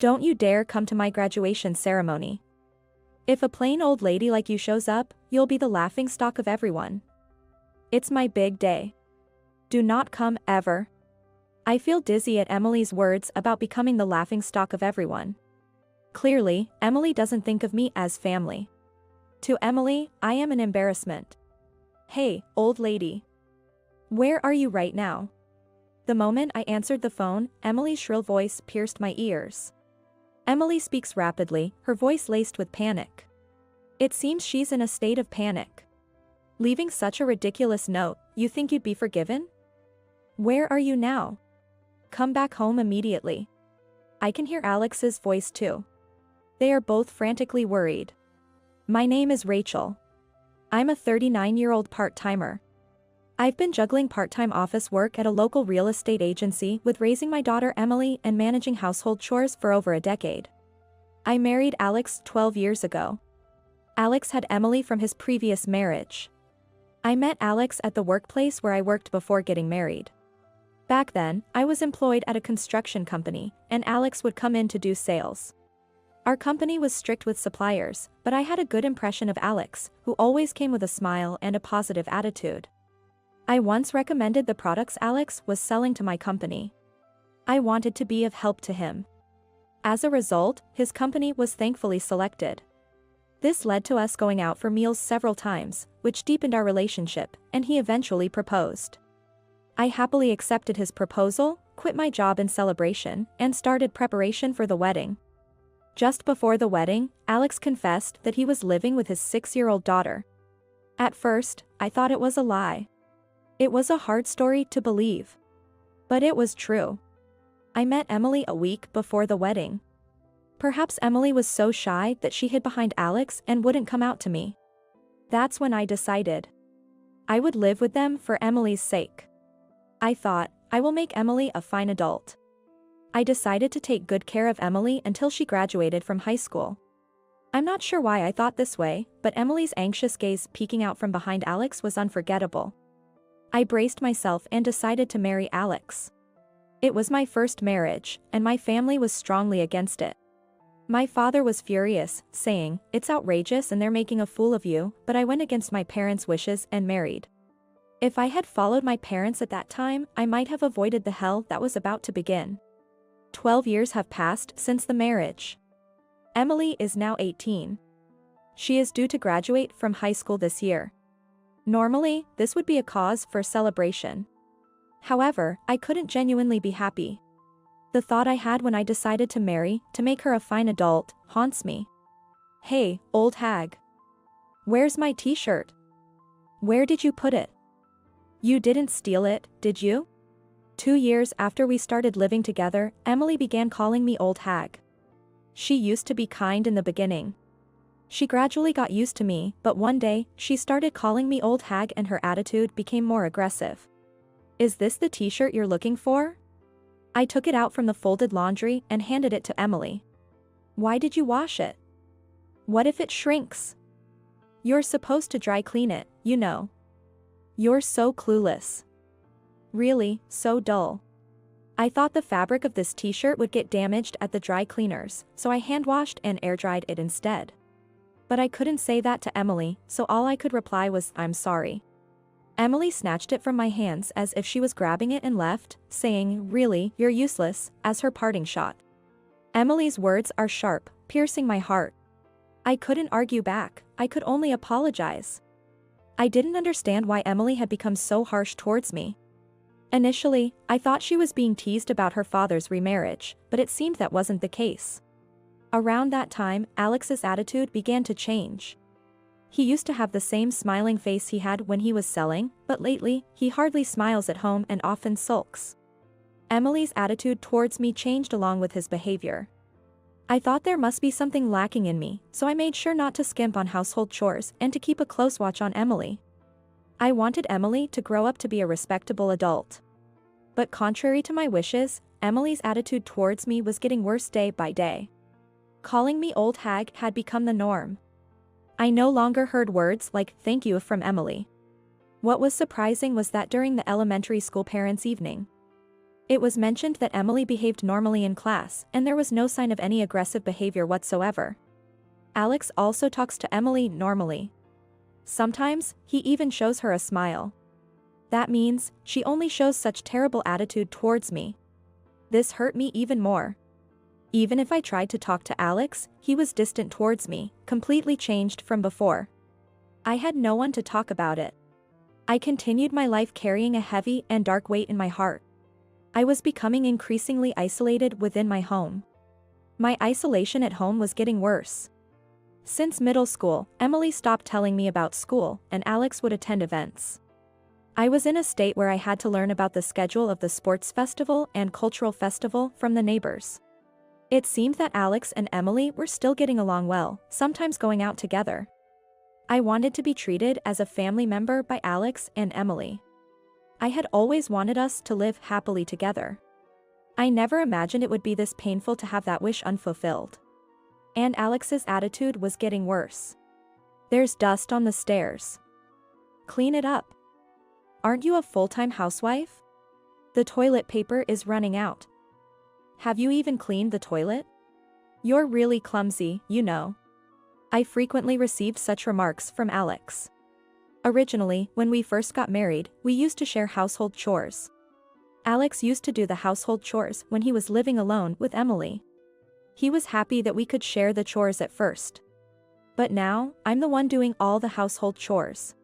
Don't you dare come to my graduation ceremony. If a plain old lady like you shows up, you'll be the laughingstock of everyone. It's my big day. Do not come, ever. I feel dizzy at Emily's words about becoming the laughingstock of everyone. Clearly, Emily doesn't think of me as family. To Emily, I am an embarrassment. Hey, old lady. Where are you right now? The moment I answered the phone, Emily's shrill voice pierced my ears. Emily speaks rapidly, her voice laced with panic. It seems she's in a state of panic. Leaving such a ridiculous note, you think you'd be forgiven? Where are you now? Come back home immediately. I can hear Alex's voice too. They are both frantically worried. My name is Rachel. I'm a 39-year-old part-timer. I've been juggling part-time office work at a local real estate agency with raising my daughter Emily and managing household chores for over a decade. I married Alex 12 years ago. Alex had Emily from his previous marriage. I met Alex at the workplace where I worked before getting married. Back then, I was employed at a construction company, and Alex would come in to do sales. Our company was strict with suppliers, but I had a good impression of Alex, who always came with a smile and a positive attitude. I once recommended the products Alex was selling to my company. I wanted to be of help to him. As a result, his company was thankfully selected. This led to us going out for meals several times, which deepened our relationship, and he eventually proposed. I happily accepted his proposal, quit my job in celebration, and started preparation for the wedding. Just before the wedding, Alex confessed that he was living with his 6-year-old daughter. At first, I thought it was a lie. It was a hard story to believe. But it was true. I met Emily a week before the wedding. Perhaps Emily was so shy that she hid behind Alex and wouldn't come out to me. That's when I decided I would live with them for Emily's sake. I thought, I will make Emily a fine adult. I decided to take good care of Emily until she graduated from high school. I'm not sure why I thought this way, but Emily's anxious gaze peeking out from behind Alex was unforgettable. I braced myself and decided to marry Alex. It was my first marriage, and my family was strongly against it. My father was furious, saying, "It's outrageous and they're making a fool of you," but I went against my parents' wishes and married. If I had followed my parents at that time, I might have avoided the hell that was about to begin. 12 years have passed since the marriage. Emily is now 18. She is due to graduate from high school this year. Normally, this would be a cause for celebration. However, I couldn't genuinely be happy. The thought I had when I decided to marry, to make her a fine adult, haunts me. Hey, old hag. Where's my t-shirt? Where did you put it? You didn't steal it, did you? 2 years after we started living together, Emily began calling me old hag. She used to be kind in the beginning. She gradually got used to me, but one day, she started calling me old hag and her attitude became more aggressive. Is this the t-shirt you're looking for? I took it out from the folded laundry and handed it to Emily. Why did you wash it? What if it shrinks? You're supposed to dry clean it, you know. You're so clueless. Really, so dull. I thought the fabric of this t-shirt would get damaged at the dry cleaners, so I hand-washed and air-dried it instead. But I couldn't say that to Emily, so all I could reply was, "I'm sorry." Emily snatched it from my hands as if she was grabbing it and left, saying, "Really, you're useless," as her parting shot. Emily's words are sharp, piercing my heart. I couldn't argue back, I could only apologize. I didn't understand why Emily had become so harsh towards me. Initially, I thought she was being teased about her father's remarriage, but it seemed that wasn't the case. Around that time, Alex's attitude began to change. He used to have the same smiling face he had when he was selling, but lately, he hardly smiles at home and often sulks. Emily's attitude towards me changed along with his behavior. I thought there must be something lacking in me, so I made sure not to skimp on household chores and to keep a close watch on Emily. I wanted Emily to grow up to be a respectable adult. But contrary to my wishes, Emily's attitude towards me was getting worse day by day. Calling me old hag had become the norm. I no longer heard words like "thank you" from Emily. What was surprising was that during the elementary school parents' evening, It was mentioned that Emily behaved normally in class and there was no sign of any aggressive behavior whatsoever. Alex also talks to Emily normally. Sometimes, he even shows her a smile. That means, she only shows such terrible attitude towards me. This hurt me even more. Even if I tried to talk to Alex, he was distant towards me, completely changed from before. I had no one to talk about it. I continued my life carrying a heavy and dark weight in my heart. I was becoming increasingly isolated within my home. My isolation at home was getting worse. Since middle school, Emily stopped telling me about school, and Alex would attend events. I was in a state where I had to learn about the schedule of the sports festival and cultural festival from the neighbors. It seemed that Alex and Emily were still getting along well, sometimes going out together. I wanted to be treated as a family member by Alex and Emily. I had always wanted us to live happily together. I never imagined it would be this painful to have that wish unfulfilled. And Alex's attitude was getting worse. There's dust on the stairs. Clean it up. Aren't you a full-time housewife? The toilet paper is running out. Have you even cleaned the toilet? You're really clumsy, you know. I frequently received such remarks from Alex. Originally, when we first got married, we used to share household chores. Alex used to do the household chores when he was living alone with Emily. He was happy that we could share the chores at first. But now, I'm the one doing all the household chores.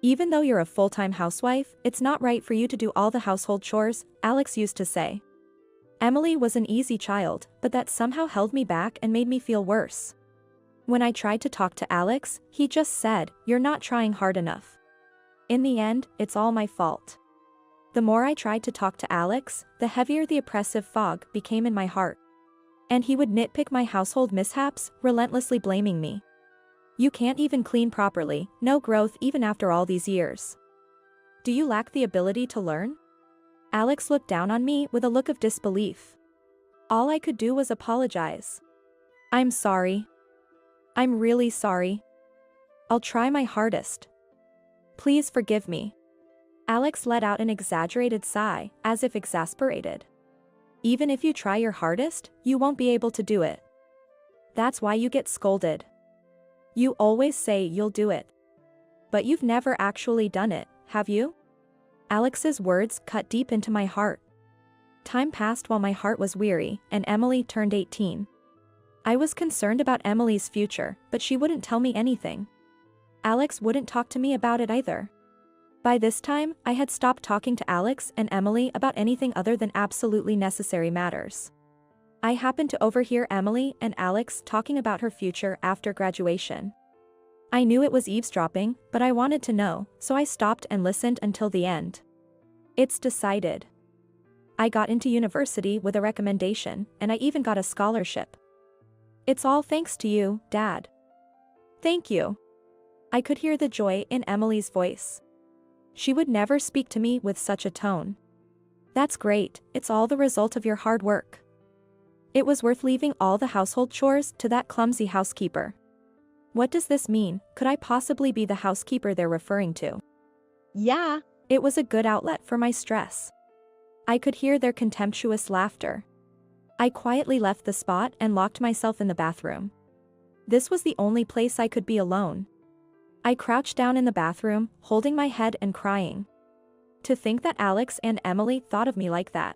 Even though you're a full-time housewife, it's not right for you to do all the household chores, Alex used to say. Emily was an easy child, but that somehow held me back and made me feel worse. When I tried to talk to Alex, he just said, "You're not trying hard enough." In the end, it's all my fault. The more I tried to talk to Alex, the heavier the oppressive fog became in my heart. And he would nitpick my household mishaps, relentlessly blaming me. You can't even clean properly, no growth even after all these years. Do you lack the ability to learn? Alex looked down on me with a look of disbelief. All I could do was apologize. I'm sorry. I'm really sorry. I'll try my hardest. Please forgive me. Alex let out an exaggerated sigh, as if exasperated. Even if you try your hardest, you won't be able to do it. That's why you get scolded. You always say you'll do it. But you've never actually done it, have you? Alex's words cut deep into my heart. Time passed while my heart was weary, and Emily turned 18. I was concerned about Emily's future, but she wouldn't tell me anything. Alex wouldn't talk to me about it either. By this time, I had stopped talking to Alex and Emily about anything other than absolutely necessary matters. I happened to overhear Emily and Alex talking about her future after graduation. I knew it was eavesdropping, but I wanted to know, so I stopped and listened until the end. It's decided. I got into university with a recommendation, and I even got a scholarship. It's all thanks to you, Dad. Thank you. I could hear the joy in Emily's voice. She would never speak to me with such a tone. That's great, it's all the result of your hard work. It was worth leaving all the household chores to that clumsy housekeeper. What does this mean? Could I possibly be the housekeeper they're referring to? Yeah, it was a good outlet for my stress. I could hear their contemptuous laughter. I quietly left the spot and locked myself in the bathroom. This was the only place I could be alone. I crouched down in the bathroom, holding my head and crying. To think that Alex and Emily thought of me like that.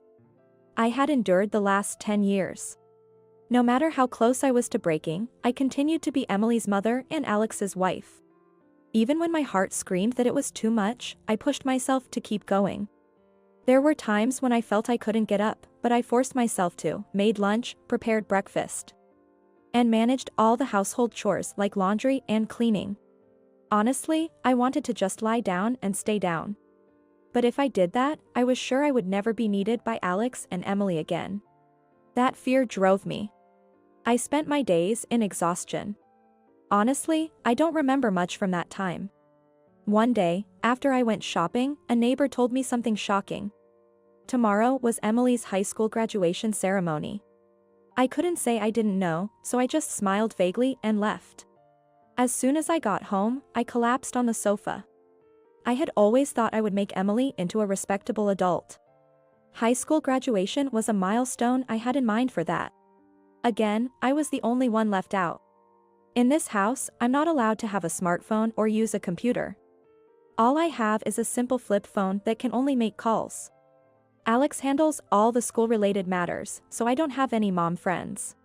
I had endured the last 10 years. No matter how close I was to breaking, I continued to be Emily's mother and Alex's wife. Even when my heart screamed that it was too much, I pushed myself to keep going. There were times when I felt I couldn't get up, but I forced myself to, made lunch, prepared breakfast, and managed all the household chores like laundry and cleaning. Honestly, I wanted to just lie down and stay down. But if I did that, I was sure I would never be needed by Alex and Emily again. That fear drove me. I spent my days in exhaustion. Honestly, I don't remember much from that time. One day, after I went shopping, a neighbor told me something shocking. Tomorrow was Emily's high school graduation ceremony. I couldn't say I didn't know, so I just smiled vaguely and left. As soon as I got home, I collapsed on the sofa. I had always thought I would make Emily into a respectable adult. High school graduation was a milestone I had in mind for that. Again, I was the only one left out. In this house, I'm not allowed to have a smartphone or use a computer. All I have is a simple flip phone that can only make calls. Alex handles all the school-related matters, so I don't have any mom friends.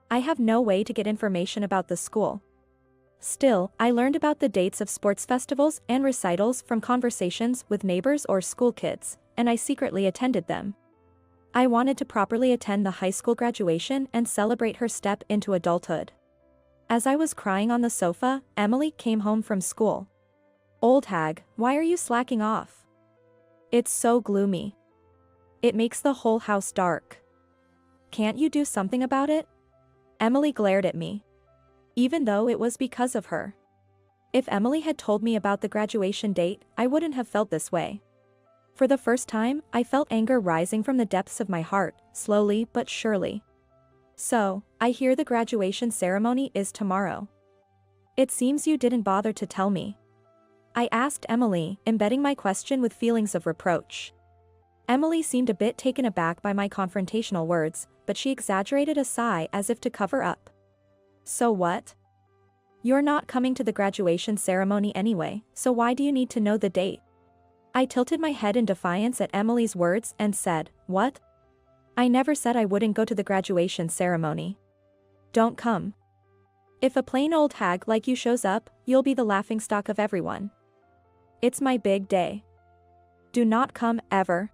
I have no way to get information about the school. Still, I learned about the dates of sports festivals and recitals from conversations with neighbors or school kids, and I secretly attended them. I wanted to properly attend the high school graduation and celebrate her step into adulthood. As I was crying on the sofa, Emily came home from school. "Old hag, why are you slacking off? It's so gloomy. It makes the whole house dark. Can't you do something about it?" Emily glared at me. Even though it was because of her. If Emily had told me about the graduation date, I wouldn't have felt this way. For the first time, I felt anger rising from the depths of my heart, slowly but surely. "So, I hear the graduation ceremony is tomorrow. It seems you didn't bother to tell me." I asked Emily, embedding my question with feelings of reproach. Emily seemed a bit taken aback by my confrontational words, but she exaggerated a sigh as if to cover up. "So what? You're not coming to the graduation ceremony anyway, so why do you need to know the date?" I tilted my head in defiance at Emily's words and said, "What? I never said I wouldn't go to the graduation ceremony. Don't come. If a plain old hag like you shows up, you'll be the laughingstock of everyone. It's my big day. Do not come, ever."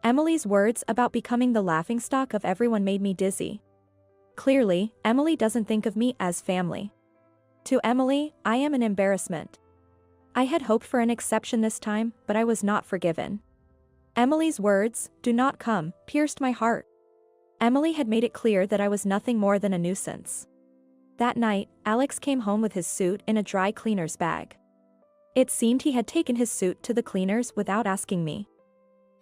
Emily's words about becoming the laughingstock of everyone made me dizzy. Clearly, Emily doesn't think of me as family. To Emily, I am an embarrassment. I had hoped for an exception this time, but I was not forgiven. Emily's words, "Do not come," pierced my heart. Emily had made it clear that I was nothing more than a nuisance. That night, Alex came home with his suit in a dry cleaner's bag. It seemed he had taken his suit to the cleaners without asking me.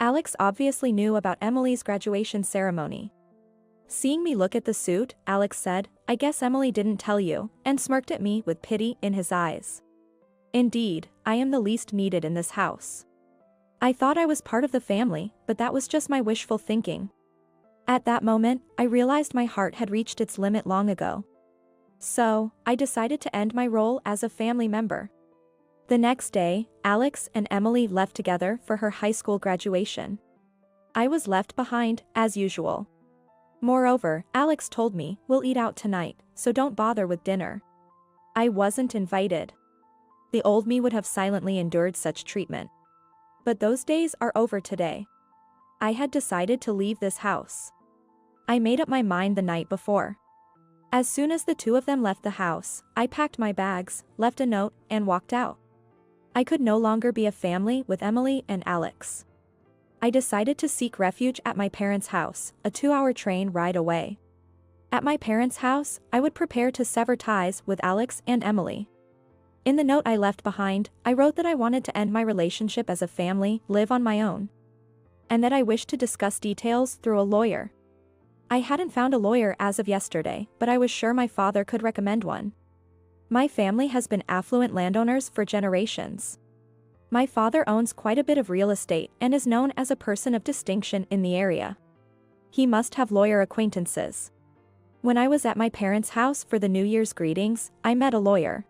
Alex obviously knew about Emily's graduation ceremony. Seeing me look at the suit, Alex said, "I guess Emily didn't tell you," and smirked at me with pity in his eyes. Indeed, I am the least needed in this house. I thought I was part of the family, but that was just my wishful thinking. At that moment, I realized my heart had reached its limit long ago. So, I decided to end my role as a family member. The next day, Alex and Emily left together for her high school graduation. I was left behind, as usual. Moreover, Alex told me, "We'll eat out tonight, so don't bother with dinner." I wasn't invited. The old me would have silently endured such treatment. But those days are over today. I had decided to leave this house. I made up my mind the night before. As soon as the two of them left the house, I packed my bags, left a note, and walked out. I could no longer be a family with Emily and Alex. I decided to seek refuge at my parents' house, a 2-hour train ride away. At my parents' house, I would prepare to sever ties with Alex and Emily. In the note I left behind, I wrote that I wanted to end my relationship as a family, live on my own. And that I wished to discuss details through a lawyer. I hadn't found a lawyer as of yesterday, but I was sure my father could recommend one. My family has been affluent landowners for generations. My father owns quite a bit of real estate and is known as a person of distinction in the area. He must have lawyer acquaintances. When I was at my parents' house for the New Year's greetings, I met a lawyer.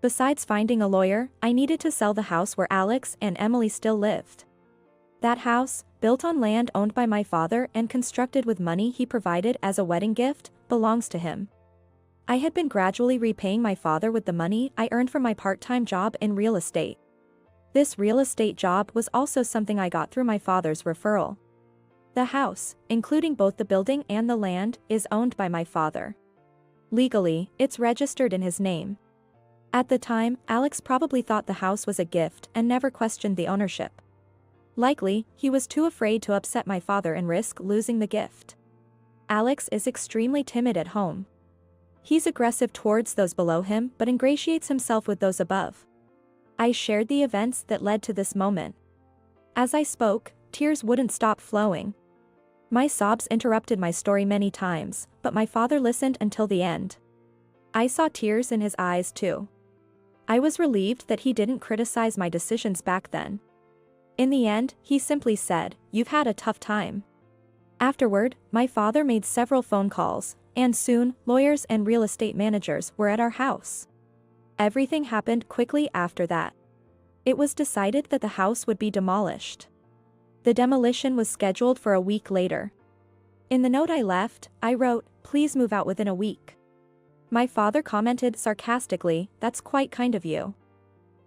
Besides finding a lawyer, I needed to sell the house where Alex and Emily still lived. That house, built on land owned by my father and constructed with money he provided as a wedding gift, belongs to him. I had been gradually repaying my father with the money I earned from my part-time job in real estate. This real estate job was also something I got through my father's referral. The house, including both the building and the land, is owned by my father. Legally, it's registered in his name. At the time, Alex probably thought the house was a gift and never questioned the ownership. Likely, he was too afraid to upset my father and risk losing the gift. Alex is extremely timid at home. He's aggressive towards those below him but ingratiates himself with those above. I shared the events that led to this moment. As I spoke, tears wouldn't stop flowing. My sobs interrupted my story many times, but my father listened until the end. I saw tears in his eyes too. I was relieved that he didn't criticize my decisions back then. In the end, he simply said, "You've had a tough time." Afterward, my father made several phone calls, and soon, lawyers and real estate managers were at our house. Everything happened quickly after that. It was decided that the house would be demolished. The demolition was scheduled for a week later. In the note I left, I wrote, "Please move out within a week." My father commented sarcastically, "That's quite kind of you."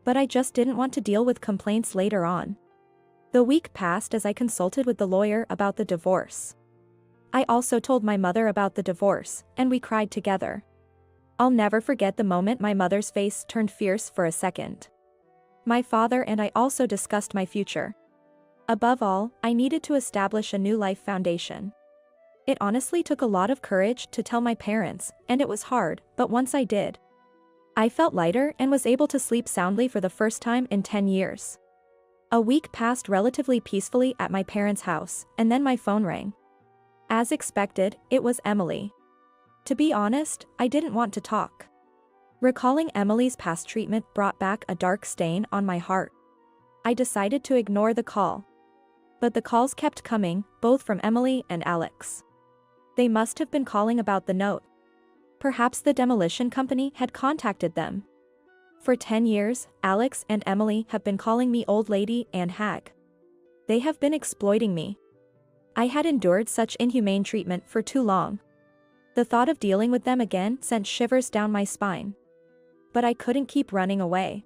But I just didn't want to deal with complaints later on. The week passed as I consulted with the lawyer about the divorce. I also told my mother about the divorce, and we cried together. I'll never forget the moment my mother's face turned fierce for a second. My father and I also discussed my future. Above all, I needed to establish a new life foundation. It honestly took a lot of courage to tell my parents, and it was hard, but once I did, I felt lighter and was able to sleep soundly for the first time in 10 years. A week passed relatively peacefully at my parents' house, and then my phone rang. As expected, it was Emily. To be honest, I didn't want to talk. Recalling Emily's past treatment brought back a dark stain on my heart. I decided to ignore the call. But the calls kept coming, both from Emily and Alex. They must have been calling about the note. Perhaps the demolition company had contacted them. For 10 years, Alex and Emily have been calling me old lady and hag. They have been exploiting me. I had endured such inhumane treatment for too long. The thought of dealing with them again sent shivers down my spine. But I couldn't keep running away.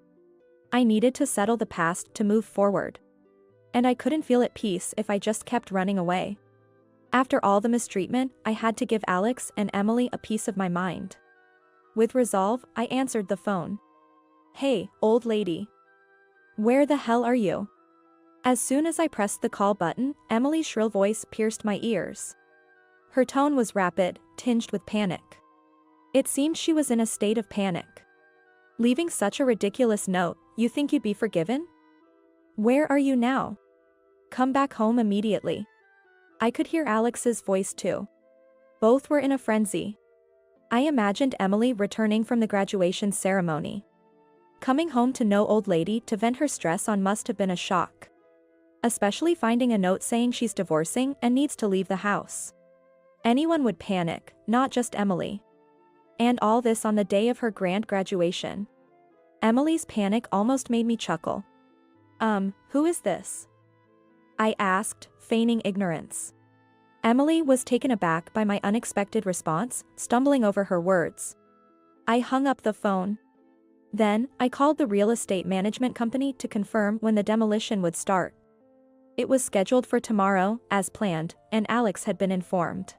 I needed to settle the past to move forward. And I couldn't feel at peace if I just kept running away. After all the mistreatment, I had to give Alex and Emily a piece of my mind. With resolve, I answered the phone. "Hey, old lady. Where the hell are you?" As soon as I pressed the call button, Emily's shrill voice pierced my ears. Her tone was rapid, tinged with panic. It seemed she was in a state of panic. "Leaving such a ridiculous note, you think you'd be forgiven? Where are you now? Come back home immediately." I could hear Alex's voice too. Both were in a frenzy. I imagined Emily returning from the graduation ceremony. Coming home to no old lady to vent her stress on must have been a shock. Especially finding a note saying she's divorcing and needs to leave the house. Anyone would panic, not just Emily. And all this on the day of her grand graduation. Emily's panic almost made me chuckle. Who is this?" I asked, feigning ignorance. Emily was taken aback by my unexpected response, stumbling over her words. I hung up the phone. Then, I called the real estate management company to confirm when the demolition would start. It was scheduled for tomorrow, as planned, and Alex had been informed.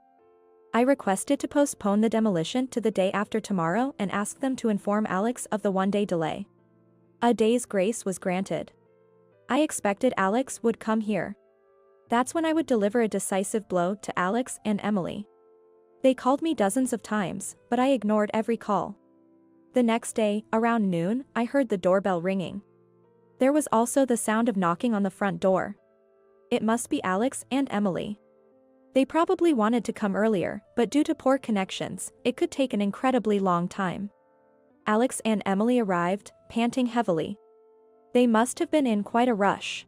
I requested to postpone the demolition to the day after tomorrow and asked them to inform Alex of the one-day delay. A day's grace was granted. I expected Alex would come here. That's when I would deliver a decisive blow to Alex and Emily. They called me dozens of times, but I ignored every call. The next day, around noon, I heard the doorbell ringing. There was also the sound of knocking on the front door. It must be Alex and Emily. They probably wanted to come earlier, but due to poor connections, it could take an incredibly long time. Alex and Emily arrived, panting heavily. They must have been in quite a rush.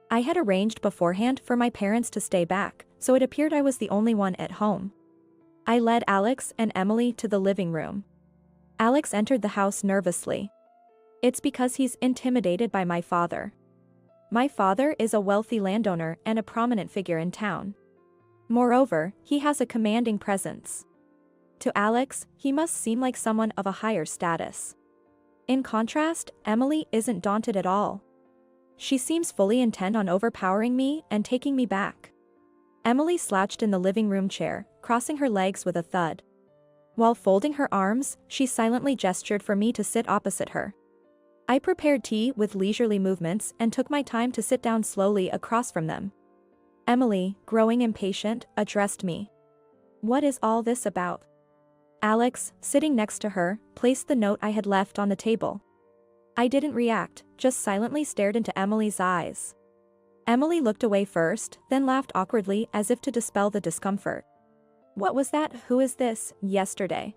I had arranged beforehand for my parents to stay back, so it appeared I was the only one at home. I led Alex and Emily to the living room. Alex entered the house nervously. It's because he's intimidated by my father. My father is a wealthy landowner and a prominent figure in town. Moreover, he has a commanding presence. To Alex, he must seem like someone of a higher status. In contrast, Emily isn't daunted at all. She seems fully intent on overpowering me and taking me back. Emily slouched in the living room chair, crossing her legs with a thud. While folding her arms, she silently gestured for me to sit opposite her. I prepared tea with leisurely movements and took my time to sit down slowly across from them. Emily, growing impatient, addressed me. "What is all this about?" Alex, sitting next to her, placed the note I had left on the table. I didn't react, just silently stared into Emily's eyes. Emily looked away first, then laughed awkwardly as if to dispel the discomfort. "What was that 'who is this' yesterday?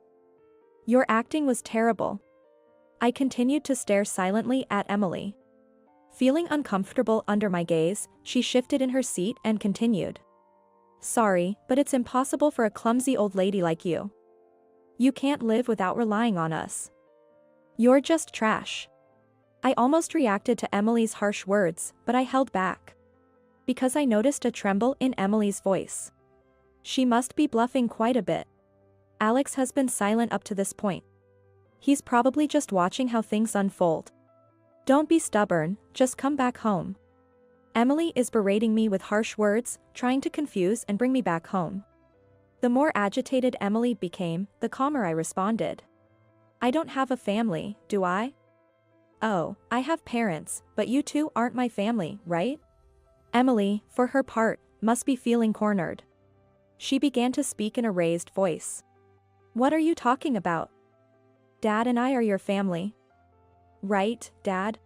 Your acting was terrible." I continued to stare silently at Emily. Feeling uncomfortable under my gaze, she shifted in her seat and continued. Sorry, but it's impossible for a clumsy old lady like you. You can't live without relying on us. You're just trash. I almost reacted to Emily's harsh words, but I held back. Because I noticed a tremble in Emily's voice. She must be bluffing quite a bit. Alex has been silent up to this point. He's probably just watching how things unfold. Don't be stubborn, just come back home. Emily is berating me with harsh words, trying to confuse and bring me back home. The more agitated Emily became, the calmer I responded. I don't have a family, do I? Oh, I have parents, but you two aren't my family, right? Emily, for her part, must be feeling cornered. She began to speak in a raised voice. What are you talking about? Dad and I are your family. Right, Dad?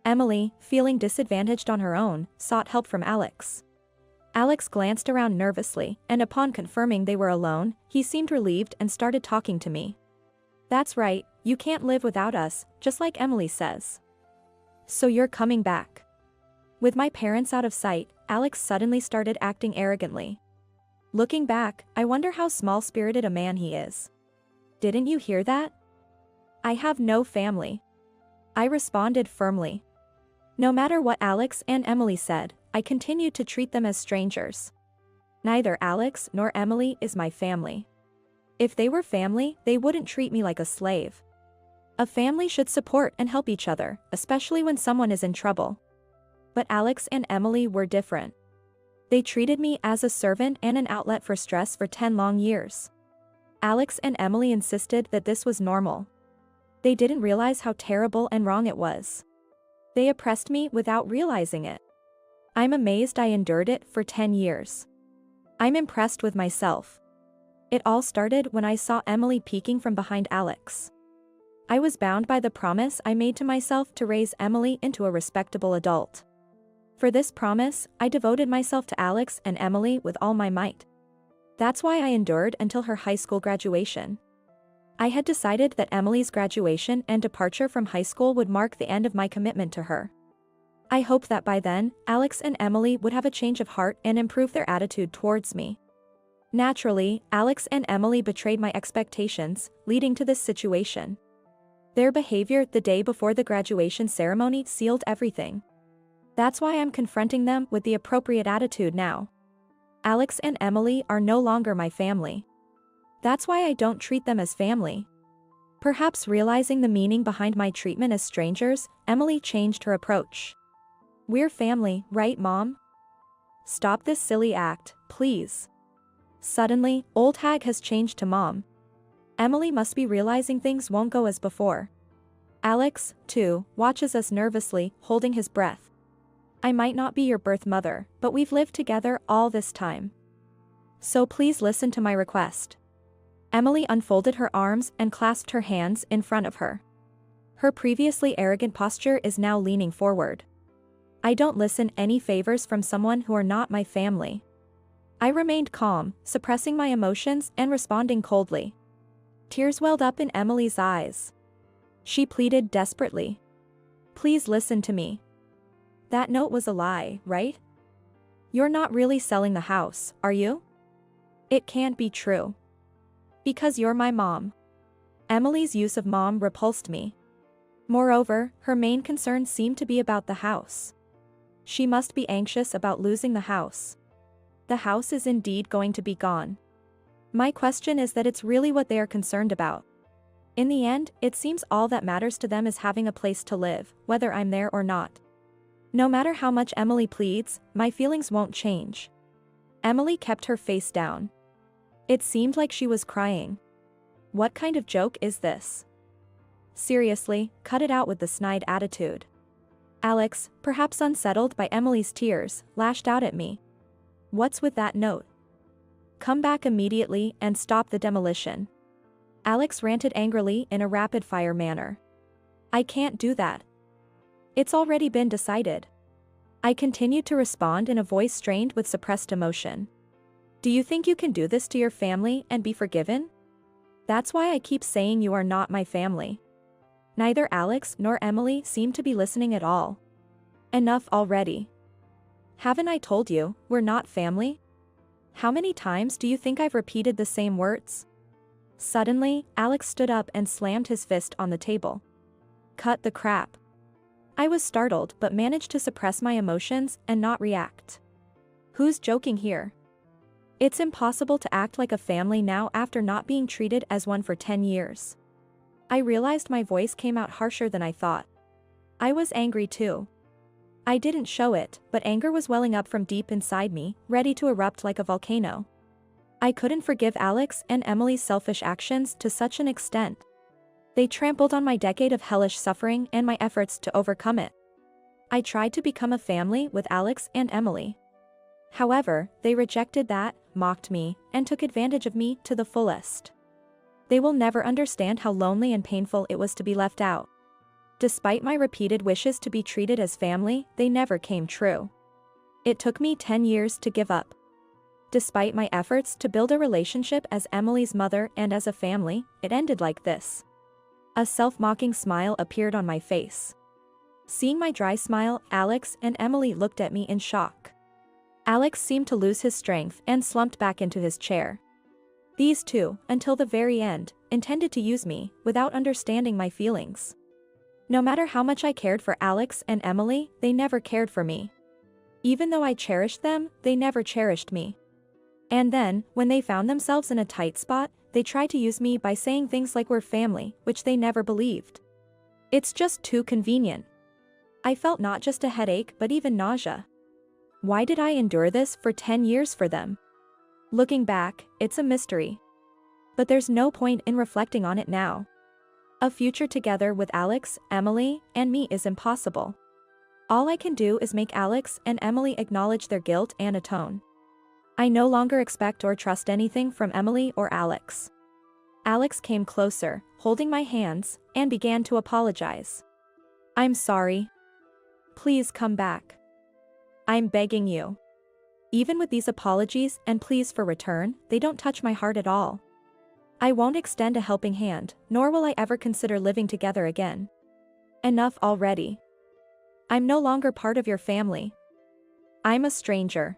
Emily, feeling disadvantaged on her own, sought help from Alex. Alex glanced around nervously, and upon confirming they were alone, he seemed relieved and started talking to me. That's right, you can't live without us, just like Emily says. So you're coming back. With my parents out of sight, Alex suddenly started acting arrogantly. Looking back, I wonder how small-spirited a man he is. Didn't you hear that? I have no family. I responded firmly. No matter what Alex and Emily said, I continued to treat them as strangers. Neither Alex nor Emily is my family. If they were family, they wouldn't treat me like a slave. A family should support and help each other, especially when someone is in trouble. But Alex and Emily were different. They treated me as a servant and an outlet for stress for 10 long years. Alex and Emily insisted that this was normal. They didn't realize how terrible and wrong it was. They oppressed me without realizing it. I'm amazed I endured it for 10 years. I'm impressed with myself. It all started when I saw Emily peeking from behind Alex. I was bound by the promise I made to myself to raise Emily into a respectable adult. For this promise, I devoted myself to Alex and Emily with all my might. That's why I endured until her high school graduation. I had decided that Emily's graduation and departure from high school would mark the end of my commitment to her. I hoped that by then, Alex and Emily would have a change of heart and improve their attitude towards me. Naturally, Alex and Emily betrayed my expectations, leading to this situation. Their behavior the day before the graduation ceremony sealed everything. That's why I'm confronting them with the appropriate attitude now. Alex and Emily are no longer my family. That's why I don't treat them as family. Perhaps realizing the meaning behind my treatment as strangers, Emily changed her approach. We're family, right, Mom? Stop this silly act, please. Suddenly, old hag has changed to Mom. Emily must be realizing things won't go as before. Alex, too, watches us nervously, holding his breath. I might not be your birth mother, but we've lived together all this time. So please listen to my request. Emily unfolded her arms and clasped her hands in front of her. Her previously arrogant posture is now leaning forward. I don't listen any favors from someone who are not my family. I remained calm, suppressing my emotions and responding coldly. Tears welled up in Emily's eyes. She pleaded desperately. Please listen to me. That note was a lie, right? You're not really selling the house, are you? It can't be true. Because you're my mom. Emily's use of mom repulsed me. Moreover, her main concern seemed to be about the house. She must be anxious about losing the house. The house is indeed going to be gone. My question is that it's really what they are concerned about. In the end, it seems all that matters to them is having a place to live, whether I'm there or not. No matter how much Emily pleads, my feelings won't change. Emily kept her face down. It seemed like she was crying. What kind of joke is this? Seriously, cut it out with the snide attitude. Alex, perhaps unsettled by Emily's tears, lashed out at me. What's with that note? Come back immediately and stop the demolition. Alex ranted angrily in a rapid-fire manner. I can't do that. It's already been decided. I continued to respond in a voice strained with suppressed emotion. Do you think you can do this to your family and be forgiven? That's why I keep saying you are not my family. Neither Alex nor Emily seemed to be listening at all. Enough already. Haven't I told you, we're not family? How many times do you think I've repeated the same words? Suddenly, Alex stood up and slammed his fist on the table. Cut the crap. I was startled but managed to suppress my emotions and not react. Who's joking here? It's impossible to act like a family now after not being treated as one for 10 years. I realized my voice came out harsher than I thought. I was angry too. I didn't show it, but anger was welling up from deep inside me, ready to erupt like a volcano. I couldn't forgive Alex and Emily's selfish actions to such an extent. They trampled on my decade of hellish suffering and my efforts to overcome it. I tried to become a family with Alex and Emily. However, they rejected that, mocked me, and took advantage of me to the fullest. They will never understand how lonely and painful it was to be left out. Despite my repeated wishes to be treated as family, they never came true. It took me 10 years to give up. Despite my efforts to build a relationship as Emily's mother and as a family, it ended like this. A self-mocking smile appeared on my face. Seeing my dry smile, Alex and Emily looked at me in shock. Alex seemed to lose his strength and slumped back into his chair. These two, until the very end, intended to use me, without understanding my feelings. No matter how much I cared for Alex and Emily, they never cared for me. Even though I cherished them, they never cherished me. And then, when they found themselves in a tight spot, they tried to use me by saying things like we're family, which they never believed. It's just too convenient. I felt not just a headache but even nausea. Why did I endure this for 10 years for them? Looking back, it's a mystery. But there's no point in reflecting on it now. A future together with Alex, Emily, and me is impossible. All I can do is make Alex and Emily acknowledge their guilt and atone. I no longer expect or trust anything from Emily or Alex. Alex came closer, holding my hands, and began to apologize. I'm sorry. Please come back. I'm begging you. Even with these apologies and pleas for return, they don't touch my heart at all. I won't extend a helping hand, nor will I ever consider living together again. Enough already. I'm no longer part of your family. I'm a stranger.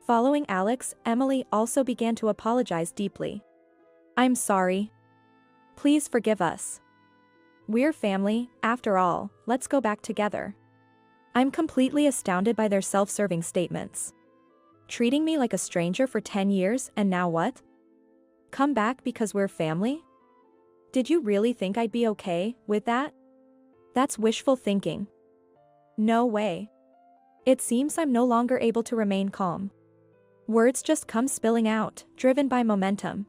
Following Alex, Emily also began to apologize deeply. I'm sorry. Please forgive us. We're family, after all, let's go back together. I'm completely astounded by their self-serving statements. Treating me like a stranger for 10 years and now what? Come back because we're family? Did you really think I'd be okay with that? That's wishful thinking. No way. It seems I'm no longer able to remain calm. Words just come spilling out, driven by momentum.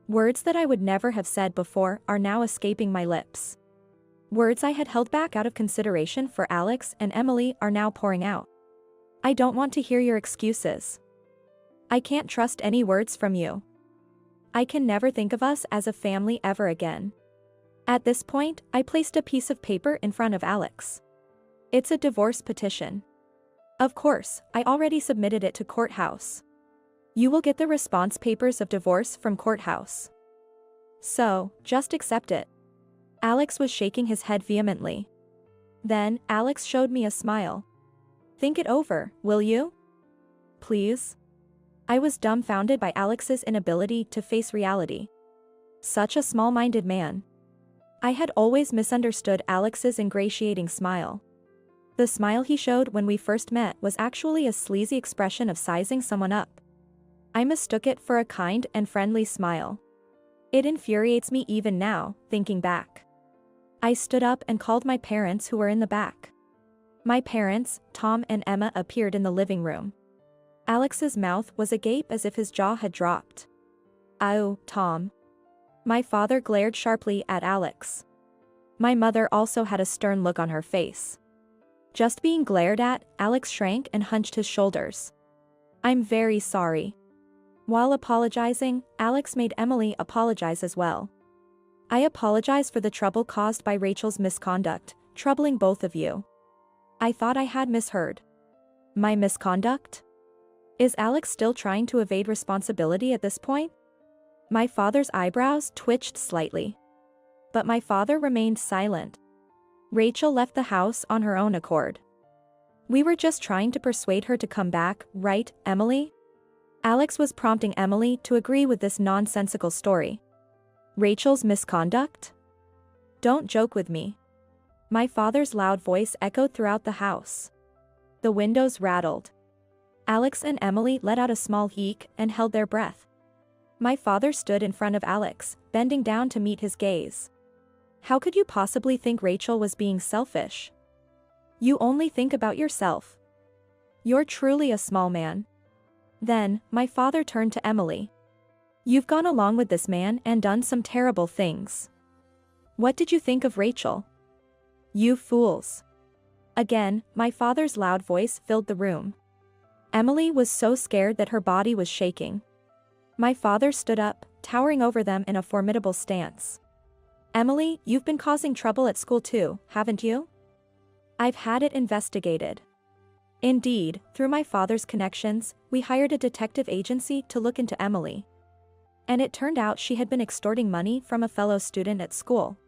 Words that I would never have said before are now escaping my lips. Words I had held back out of consideration for Alex and Emily are now pouring out. I don't want to hear your excuses. I can't trust any words from you. I can never think of us as a family ever again. At this point, I placed a piece of paper in front of Alex. It's a divorce petition. Of course, I already submitted it to courthouse. You will get the response papers of divorce from courthouse. So, just accept it. Alex was shaking his head vehemently. Then, Alex showed me a smile. Think it over, will you? Please? I was dumbfounded by Alex's inability to face reality. Such a small-minded man. I had always misunderstood Alex's ingratiating smile. The smile he showed when we first met was actually a sleazy expression of sizing someone up. I mistook it for a kind and friendly smile. It infuriates me even now, thinking back. I stood up and called my parents who were in the back. My parents, Tom and Emma, appeared in the living room. Alex's mouth was agape as if his jaw had dropped. "Oh, Tom." My father glared sharply at Alex. My mother also had a stern look on her face. Just being glared at, Alex shrank and hunched his shoulders. I'm very sorry. While apologizing, Alex made Emily apologize as well. I apologize for the trouble caused by Rachel's misconduct, troubling both of you. I thought I had misheard. My misconduct? Is Alex still trying to evade responsibility at this point? My father's eyebrows twitched slightly. But my father remained silent. Rachel left the house on her own accord. We were just trying to persuade her to come back, right, Emily? Alex was prompting Emily to agree with this nonsensical story. Rachel's misconduct? Don't joke with me. My father's loud voice echoed throughout the house. The windows rattled. Alex and Emily let out a small eek and held their breath. My father stood in front of Alex, bending down to meet his gaze. How could you possibly think Rachel was being selfish? You only think about yourself. You're truly a small man. Then, my father turned to Emily. You've gone along with this man and done some terrible things. What did you think of Rachel? You fools. Again, my father's loud voice filled the room. Emily was so scared that her body was shaking. My father stood up, towering over them in a formidable stance. Emily, you've been causing trouble at school too, haven't you? I've had it investigated. Indeed, through my father's connections, we hired a detective agency to look into Emily. And it turned out she had been extorting money from a fellow student at school.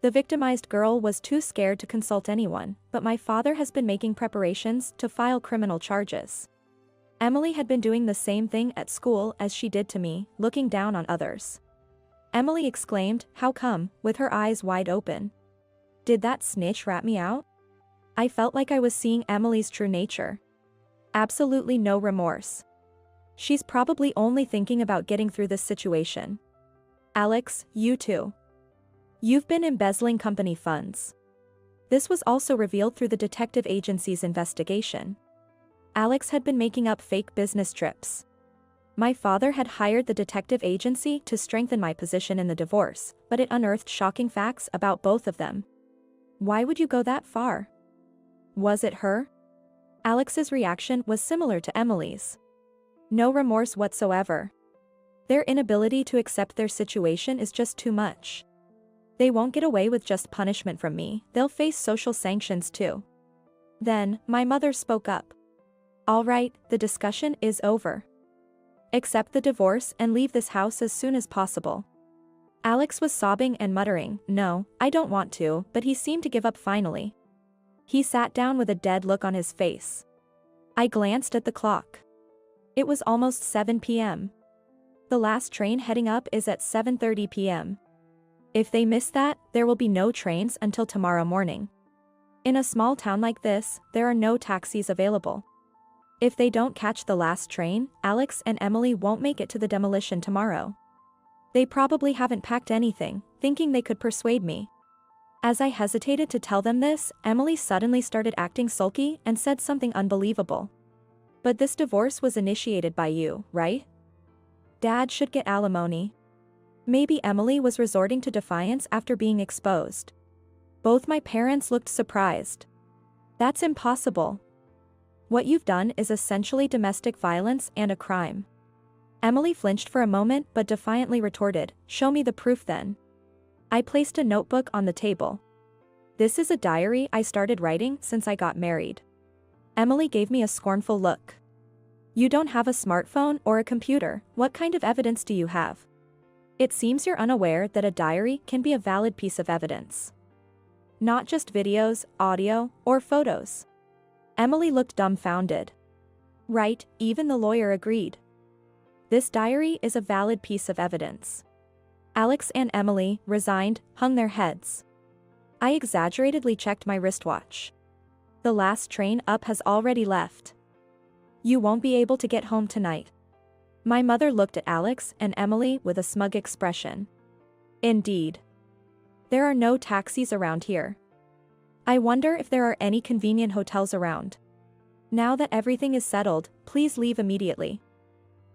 The victimized girl was too scared to consult anyone, but my father has been making preparations to file criminal charges. Emily had been doing the same thing at school as she did to me, looking down on others. Emily exclaimed, "How come?" with her eyes wide open. Did that snitch rat me out? I felt like I was seeing Emily's true nature. Absolutely no remorse. She's probably only thinking about getting through this situation. Alex, you too. You've been embezzling company funds. This was also revealed through the detective agency's investigation. Alex had been making up fake business trips. My father had hired the detective agency to strengthen my position in the divorce, but it unearthed shocking facts about both of them. Why would you go that far? Was it her? Alex's reaction was similar to Emily's. No remorse whatsoever. Their inability to accept their situation is just too much. They won't get away with just punishment from me, they'll face social sanctions too. Then, my mother spoke up. All right, the discussion is over. Accept the divorce and leave this house as soon as possible. Alex was sobbing and muttering, "No, I don't want to," but he seemed to give up finally. He sat down with a dead look on his face. I glanced at the clock. It was almost 7 p.m. The last train heading up is at 7:30 p.m. If they miss that, there will be no trains until tomorrow morning. In a small town like this, there are no taxis available. If they don't catch the last train, Alex and Emily won't make it to the demolition tomorrow. They probably haven't packed anything, thinking they could persuade me. As I hesitated to tell them this, Emily suddenly started acting sulky and said something unbelievable. But this divorce was initiated by you, right? Dad should get alimony. Maybe Emily was resorting to defiance after being exposed. Both my parents looked surprised. That's impossible. What you've done is essentially domestic violence and a crime. Emily flinched for a moment but defiantly retorted, "Show me the proof then." I placed a notebook on the table. This is a diary I started writing since I got married. Emily gave me a scornful look. You don't have a smartphone or a computer, what kind of evidence do you have? It seems you're unaware that a diary can be a valid piece of evidence. Not just videos, audio, or photos. Emily looked dumbfounded. Right, even the lawyer agreed. This diary is a valid piece of evidence. Alex and Emily, resigned, hung their heads. I exaggeratedly checked my wristwatch. The last train up has already left. You won't be able to get home tonight. My mother looked at Alex and Emily with a smug expression. Indeed. There are no taxis around here. I wonder if there are any convenient hotels around. Now that everything is settled, please leave immediately.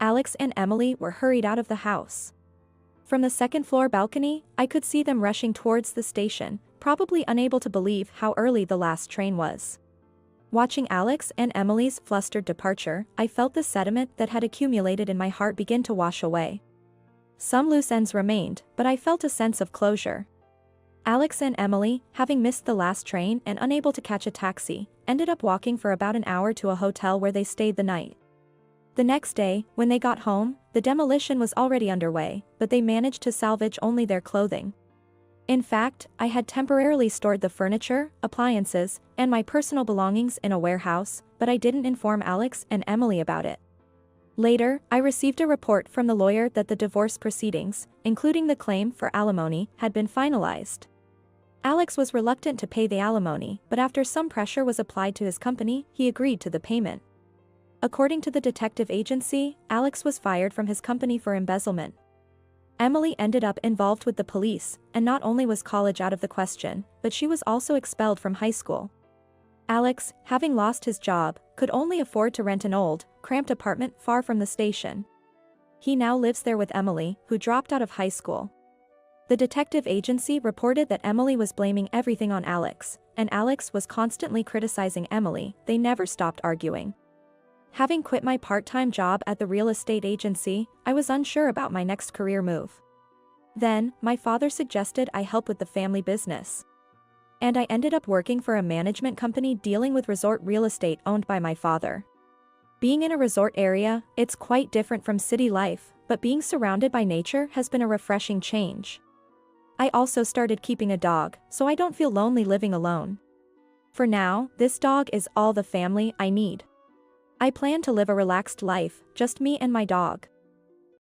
Alex and Emily were hurried out of the house. From the second-floor balcony, I could see them rushing towards the station, probably unable to believe how early the last train was. Watching Alex and Emily's flustered departure, I felt the sediment that had accumulated in my heart begin to wash away. Some loose ends remained, but I felt a sense of closure. Alex and Emily, having missed the last train and unable to catch a taxi, ended up walking for about an hour to a hotel where they stayed the night. The next day, when they got home, the demolition was already underway, but they managed to salvage only their clothing. In fact, I had temporarily stored the furniture, appliances, and my personal belongings in a warehouse, but I didn't inform Alex and Emily about it. Later, I received a report from the lawyer that the divorce proceedings, including the claim for alimony, had been finalized. Alex was reluctant to pay the alimony, but after some pressure was applied to his company, he agreed to the payment. According to the detective agency, Alex was fired from his company for embezzlement. Emily ended up involved with the police, and not only was college out of the question, but she was also expelled from high school. Alex, having lost his job, could only afford to rent an old, cramped apartment far from the station. He now lives there with Emily, who dropped out of high school. The detective agency reported that Emily was blaming everything on Alex, and Alex was constantly criticizing Emily. They never stopped arguing. Having quit my part-time job at the real estate agency, I was unsure about my next career move. Then, my father suggested I help with the family business. And I ended up working for a management company dealing with resort real estate owned by my father. Being in a resort area, it's quite different from city life, but being surrounded by nature has been a refreshing change. I also started keeping a dog, so I don't feel lonely living alone. For now, this dog is all the family I need. I plan to live a relaxed life, just me and my dog.